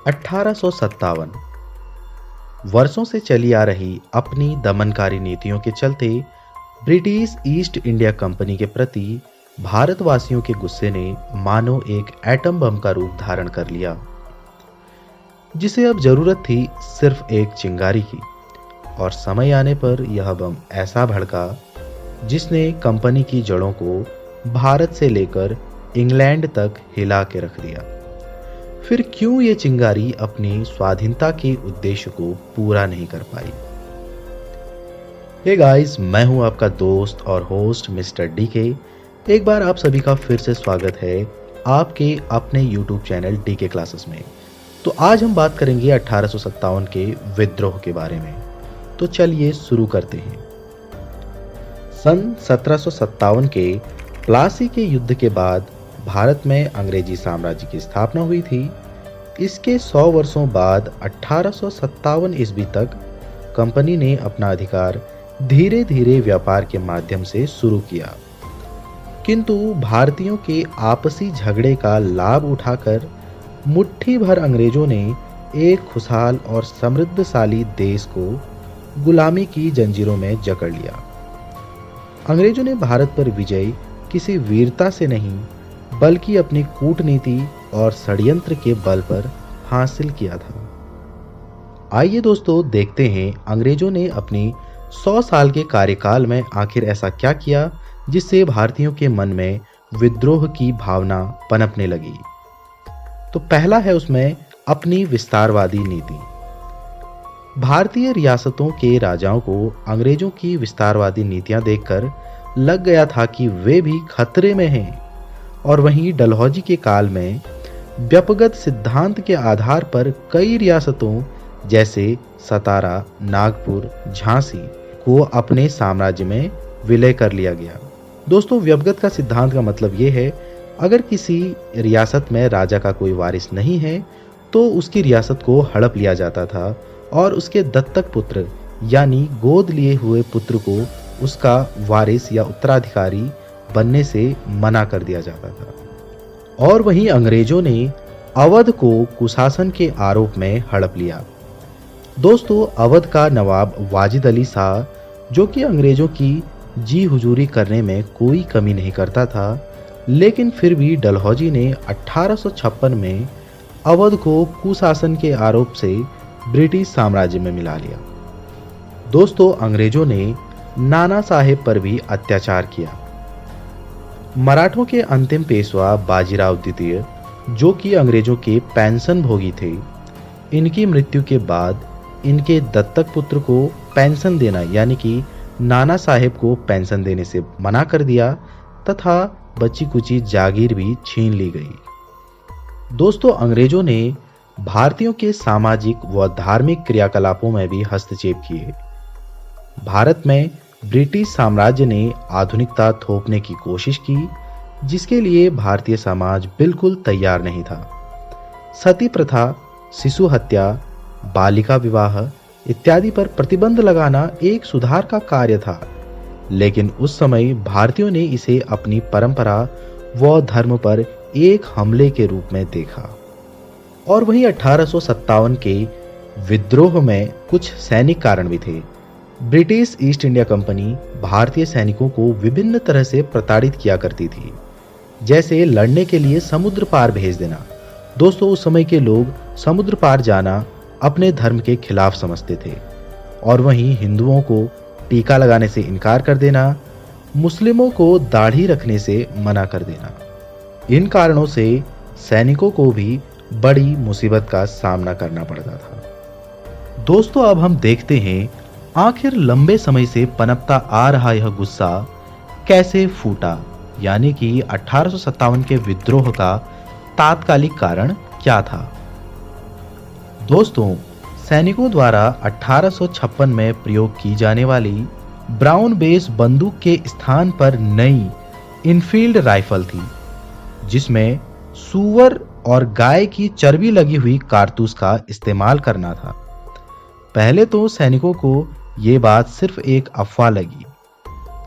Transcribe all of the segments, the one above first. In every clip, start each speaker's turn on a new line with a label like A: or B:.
A: 1857 वर्षों से चली आ रही अपनी दमनकारी नीतियों के चलते ब्रिटिश ईस्ट इंडिया कंपनी के प्रति भारतवासियों के गुस्से ने मानो एक एटम बम का रूप धारण कर लिया, जिसे अब जरूरत थी सिर्फ एक चिंगारी की। और समय आने पर यह बम ऐसा भड़का जिसने कंपनी की जड़ों को भारत से लेकर इंग्लैंड तक हिला के रख दिया। फिर क्यों ये चिंगारी अपनी स्वाधीनता के उद्देश्य को पूरा नहीं कर पाई? हे गाइस, मैं हूं आपका दोस्त और होस्ट मिस्टर डीके। एक बार आप सभी का फिर से स्वागत है आपके अपने यूट्यूब चैनल डीके क्लासेस में। तो आज हम बात करेंगे 1857 के विद्रोह के बारे में। तो चलिए शुरू करते हैं। सन 1757 के प्लासी के युद्ध के बाद भारत में अंग्रेजी साम्राज्य की स्थापना हुई थी। इसके 100 वर्षों बाद 1857 ईस्वी तक कंपनी ने अपना अधिकार धीरे धीरे व्यापार के माध्यम से शुरू किया, किंतु भारतीयों के आपसी झगड़े का लाभ उठाकर मुट्ठी भर अंग्रेजों ने एक खुशहाल और समृद्धशाली देश को गुलामी की जंजीरों में जकड़ लिया। अंग्रेजों ने भारत पर विजय किसी वीरता से नहीं बल्कि अपनी कूटनीति और षड्यंत्र के बल पर हासिल किया था। आइए दोस्तों, देखते हैं अंग्रेजों ने अपनी 100 साल के कार्यकाल में आखिर ऐसा क्या किया जिससे भारतीयों के मन में विद्रोह की भावना पनपने लगी। तो पहला है उसमें अपनी विस्तारवादी नीति। भारतीय रियासतों के राजाओं को अंग्रेजों की विस्तारवादी नीतियां देखकर लग गया था कि वे भी खतरे में हैं। और वहीं डलहौजी के काल में व्यपगत सिद्धांत के आधार पर कई रियासतों जैसे सतारा, नागपुर, झांसी को अपने साम्राज्य में विलय कर लिया गया। दोस्तों, व्यपगत का सिद्धांत का मतलब ये है, अगर किसी रियासत में राजा का कोई वारिस नहीं है तो उसकी रियासत को हड़प लिया जाता था और उसके दत्तक पुत्र यानी गोद लिए हुए पुत्र को उसका वारिस या उत्तराधिकारी बनने से मना कर दिया जाता था। और वहीं अंग्रेजों ने अवध को कुशासन के आरोप में हड़प लिया। दोस्तों, अवध का नवाब वाजिद अली शाह, जो कि अंग्रेजों की जी हुजूरी करने में कोई कमी नहीं करता था, लेकिन फिर भी डलहौजी ने 1856 में अवध को कुशासन के आरोप से ब्रिटिश साम्राज्य में मिला लिया। दोस्तों, अंग्रेजों ने नाना साहेब पर भी अत्याचार किया। मराठों के अंतिम पेशवा बाजीराव द्वितीय, जो कि अंग्रेजों के पेंशन भोगी थे, इनकी मृत्यु के बाद इनके दत्तक पुत्र को पेंशन देना यानी कि नाना साहेब को पेंशन देने से मना कर दिया तथा बची कुची जागीर भी छीन ली गई। दोस्तों, अंग्रेजों ने भारतीयों के सामाजिक व धार्मिक क्रियाकलापों में भी हस्तक्षेप किए। भारत में ब्रिटिश साम्राज्य ने आधुनिकता थोपने की कोशिश की, जिसके लिए भारतीय समाज बिल्कुल तैयार नहीं था। सती प्रथा, शिशु हत्या, बालिका विवाह इत्यादि पर प्रतिबंध लगाना एक सुधार का कार्य था, लेकिन उस समय भारतीयों ने इसे अपनी परंपरा व धर्म पर एक हमले के रूप में देखा। और वहीं 1857 के विद्रोह में कुछ सैनिक कारण भी थे। ब्रिटिश ईस्ट इंडिया कंपनी भारतीय सैनिकों को विभिन्न तरह से प्रताड़ित किया करती थी, जैसे लड़ने के लिए समुद्र पार भेज देना। दोस्तों, उस समय के लोग समुद्र पार जाना अपने धर्म के खिलाफ समझते थे। और वहीं हिंदुओं को टीका लगाने से इनकार कर देना, मुस्लिमों को दाढ़ी रखने से मना कर देना। इन कारणों से सैनिकों को भी बड़ी मुसीबत का सामना करना पड़ता था। दोस्तों, अब हम देखते हैं आखिर लंबे समय से पनपता आ रहा यह गुस्सा कैसे फूटा, यानी कि 1857 के विद्रोह का तात्कालिक कारण क्या था। दोस्तों, सैनिकों द्वारा 1856 में प्रयोग की जाने वाली ब्राउन बेस बंदूक के स्थान पर नई इनफील्ड राइफल थी, जिसमें सूअर और गाय की चर्बी लगी हुई कारतूस का इस्तेमाल करना था। पहले तो सैनिकों को ये बात सिर्फ एक अफवाह लगी।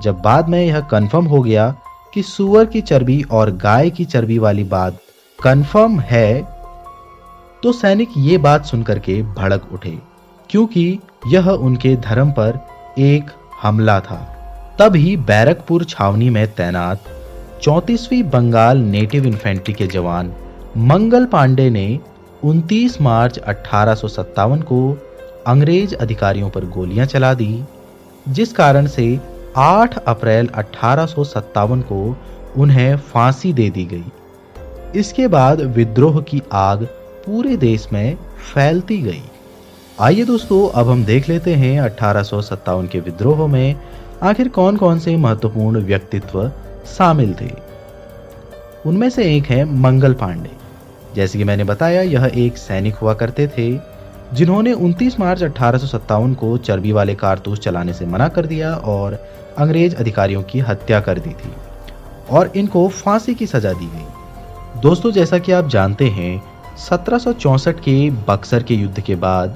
A: जब बाद में यह कंफर्म हो गया कि सूअर की चर्बी और गाय की चर्बी वाली बात कंफर्म है, तो सैनिक ये बात सुनकर के भड़क उठे, क्योंकि यह उनके धर्म पर एक हमला था। तभी बैरकपुर छावनी में तैनात 34वीं बंगाल नेटिव इन्फेंट्री के जवान मंगल पांडे ने 29 मार्च 1857 को अंग्रेज अधिकारियों पर गोलियां चला दी, जिस कारण से 8 अप्रैल 1857 को उन्हें फांसी दे दी गई। इसके बाद विद्रोह की आग पूरे देश में फैलती गई। आइए दोस्तों, अब हम देख लेते हैं 1857 के विद्रोह में आखिर कौन कौन से महत्वपूर्ण व्यक्तित्व शामिल थे। उनमें से एक है मंगल पांडे। जैसे कि मैंने बताया, यह एक सैनिक हुआ करते थे जिन्होंने 29 मार्च 1857 को चर्बी वाले कारतूस चलाने से मना कर दिया और अंग्रेज अधिकारियों की हत्या कर दी थी और इनको फांसी की सजा दी गई। दोस्तों, जैसा कि आप जानते हैं, 1764 के बक्सर के युद्ध के बाद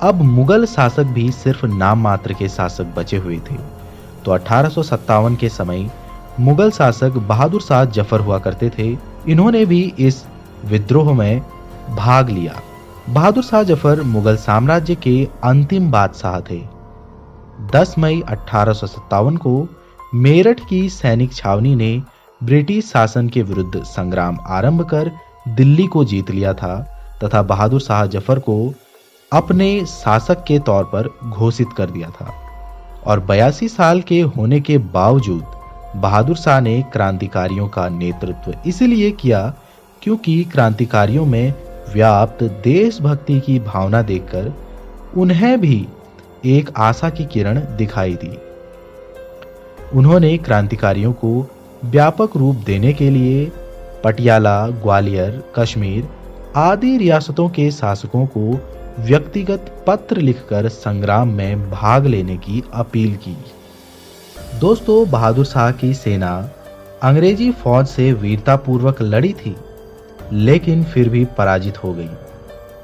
A: अब मुगल शासक भी सिर्फ नाम मात्र के शासक बचे हुए थे। तो 1857 के समय मुगल शासक बहादुर शाह जफर हुआ करते थे। इन्होंने भी इस विद्रोह में भाग लिया। बहादुर शाह जफर मुगल साम्राज्य के अंतिम बादशाह थे। 10 मई 1857 को मेरठ की सैनिक छावनी ने ब्रिटिश शासन के विरुद्ध संग्राम आरंभ कर दिल्ली को जीत लिया था तथा बहादुर शाह जफर को अपने शासक के तौर पर घोषित कर दिया था। और 82 साल के होने के बावजूद बहादुर शाह ने क्रांतिकारियों का नेतृत्व इसलिए किया क्योंकि क्रांतिकारियों में व्याप्त देशभक्ति की भावना देखकर उन्हें भी एक आशा की किरण दिखाई दी। उन्होंने क्रांतिकारियों को व्यापक रूप देने के लिए पटियाला, ग्वालियर, कश्मीर आदि रियासतों के शासकों को व्यक्तिगत पत्र लिखकर संग्राम में भाग लेने की अपील की। दोस्तों, बहादुर शाह की सेना अंग्रेजी फौज से वीरतापूर्वक लड़ी थी, लेकिन फिर भी पराजित हो गई।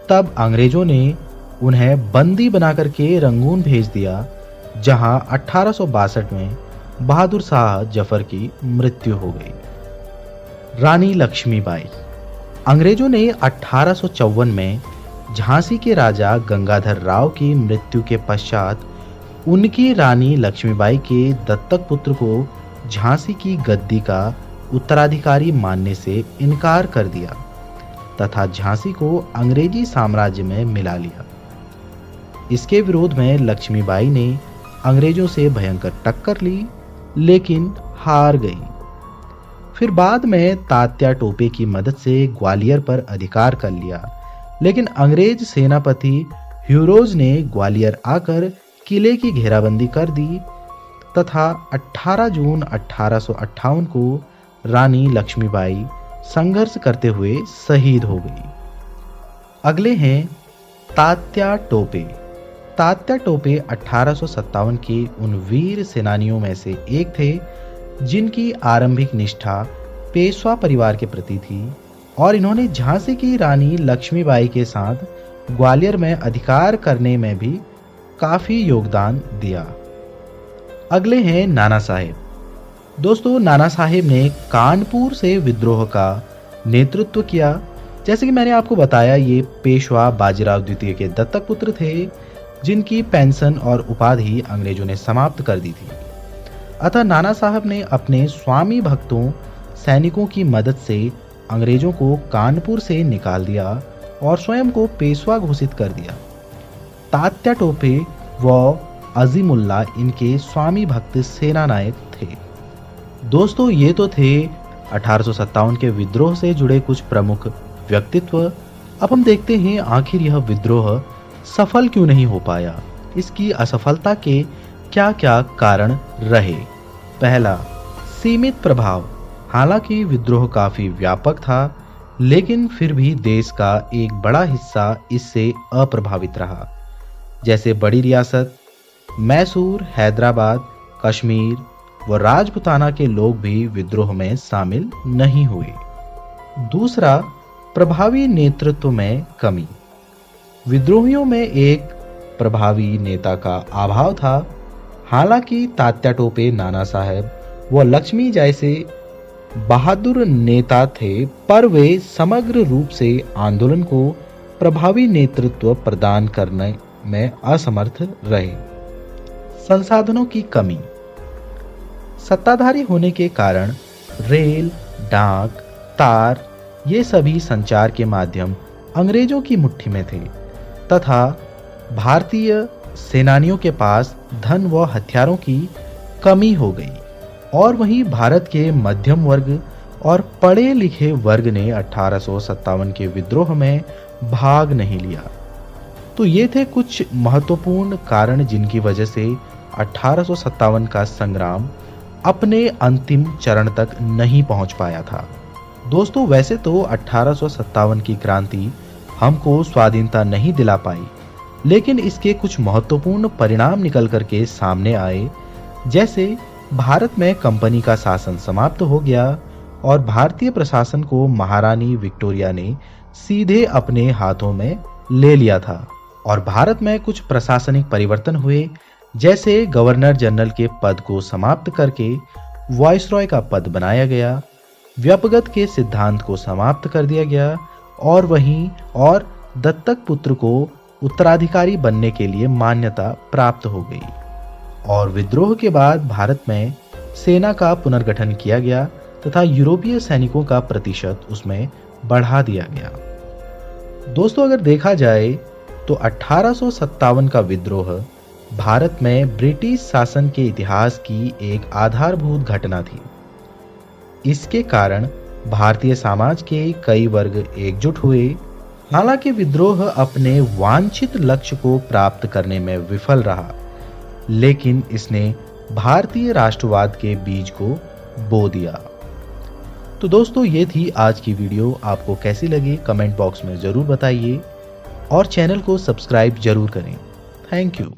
A: तब अंग्रेजों ने उन्हें बंदी बनाकर के रंगून भेज दिया, जहां 1862 में बहादुर शाह जफर की मृत्यु हो गई। रानी लक्ष्मीबाई। अंग्रेजों ने 1854 में झांसी के राजा गंगाधर राव की मृत्यु के पश्चात उनकी रानी लक्ष्मीबाई के दत्तक पुत्र को झांसी की गद्दी का उत्तराधिकारी मानने से इनकार कर दिया तथा झांसी को अंग्रेजी साम्राज्य में मिला लिया। इसके विरोध में लक्ष्मीबाई ने अंग्रेजों से भयंकर टक्कर ली, लेकिन हार गई। फिर बाद में तात्या टोपे की मदद से ग्वालियर पर अधिकार कर लिया, लेकिन अंग्रेज सेनापति ह्यूरोज ने ग्वालियर आकर किले की घेराबंदी कर दी तथा 18 जून 1858 को रानी लक्ष्मीबाई संघर्ष करते हुए शहीद हो गई। अगले हैं तात्या टोपे। तात्या टोपे 1857 के उन वीर सेनानियों में से एक थे जिनकी आरंभिक निष्ठा पेशवा परिवार के प्रति थी और इन्होंने झांसी की रानी लक्ष्मीबाई के साथ ग्वालियर में अधिकार करने में भी काफी योगदान दिया। अगले हैं नाना साहेब। दोस्तों, नाना साहेब ने कानपुर से विद्रोह का नेतृत्व किया। जैसे कि मैंने आपको बताया, ये पेशवा बाजीराव द्वितीय के दत्तक पुत्र थे जिनकी पेंशन और उपाधि अंग्रेजों ने समाप्त कर दी थी। अतः नाना साहब ने अपने स्वामी भक्तों सैनिकों की मदद से अंग्रेजों को कानपुर से निकाल दिया और स्वयं को पेशवा घोषित कर दिया। तात्या टोपे व अजीमुल्ला इनके स्वामी भक्त सेनानायक थे। दोस्तों, ये तो थे 1857 के विद्रोह से जुड़े कुछ प्रमुख व्यक्तित्व। अब हम देखते हैं आखिर यह विद्रोह सफल क्यों नहीं हो पाया, इसकी असफलता के क्या क्या कारण रहे। पहला, सीमित प्रभाव। हालांकि विद्रोह काफी व्यापक था, लेकिन फिर भी देश का एक बड़ा हिस्सा इससे अप्रभावित रहा। जैसे बड़ी रियासत मैसूर, हैदराबाद, कश्मीर व राजपुताना के लोग भी विद्रोह में शामिल नहीं हुए। दूसरा, प्रभावी नेतृत्व में कमी। विद्रोहियों में एक प्रभावी नेता का अभाव था। हालांकि तात्या टोपे, नाना साहब व लक्ष्मी जैसे बहादुर नेता थे, पर वे समग्र रूप से आंदोलन को प्रभावी नेतृत्व प्रदान करने में असमर्थ रहे। संसाधनों की कमी। सत्ताधारी होने के कारण रेल, डाक, तार ये सभी संचार के माध्यम अंग्रेजों की मुट्ठी में थे तथा भारतीय सेनानियों के पास धन व हथियारों की कमी हो गई। और वहीं भारत के मध्यम वर्ग और पढ़े लिखे वर्ग ने 1857 के विद्रोह में भाग नहीं लिया। तो ये थे कुछ महत्वपूर्ण कारण जिनकी वजह से 1857 का संग्राम अपने अंतिम चरण तक नहीं पहुंच पाया था। दोस्तों, वैसे तो 1857 की क्रांति हमको स्वाधीनता नहीं दिला पाई, लेकिन इसके कुछ महत्वपूर्ण परिणाम निकल करके सामने आए। जैसे भारत में कंपनी का शासन समाप्त हो गया और भारतीय प्रशासन को महारानी विक्टोरिया ने सीधे अपने हाथों में ले लिया था। और भारत में कुछ प्रशासनिक परिवर्तन हुए, जैसे गवर्नर जनरल के पद को समाप्त करके वायसरॉय का पद बनाया गया, व्यपगत के सिद्धांत को समाप्त कर दिया गया और दत्तक पुत्र को उत्तराधिकारी बनने के लिए मान्यता प्राप्त हो गई। और विद्रोह के बाद भारत में सेना का पुनर्गठन किया गया तथा यूरोपीय सैनिकों का प्रतिशत उसमें बढ़ा दिया गया। दोस्तों, अगर देखा जाए तो 1857 का विद्रोह भारत में ब्रिटिश शासन के इतिहास की एक आधारभूत घटना थी। इसके कारण भारतीय समाज के कई वर्ग एकजुट हुए। हालांकि विद्रोह अपने वांछित लक्ष्य को प्राप्त करने में विफल रहा, लेकिन इसने भारतीय राष्ट्रवाद के बीज को बो दिया। तो दोस्तों, ये थी आज की वीडियो। आपको कैसी लगी कमेंट बॉक्स में ज़रूर बताइए और चैनल को सब्सक्राइब जरूर करें। Thank you.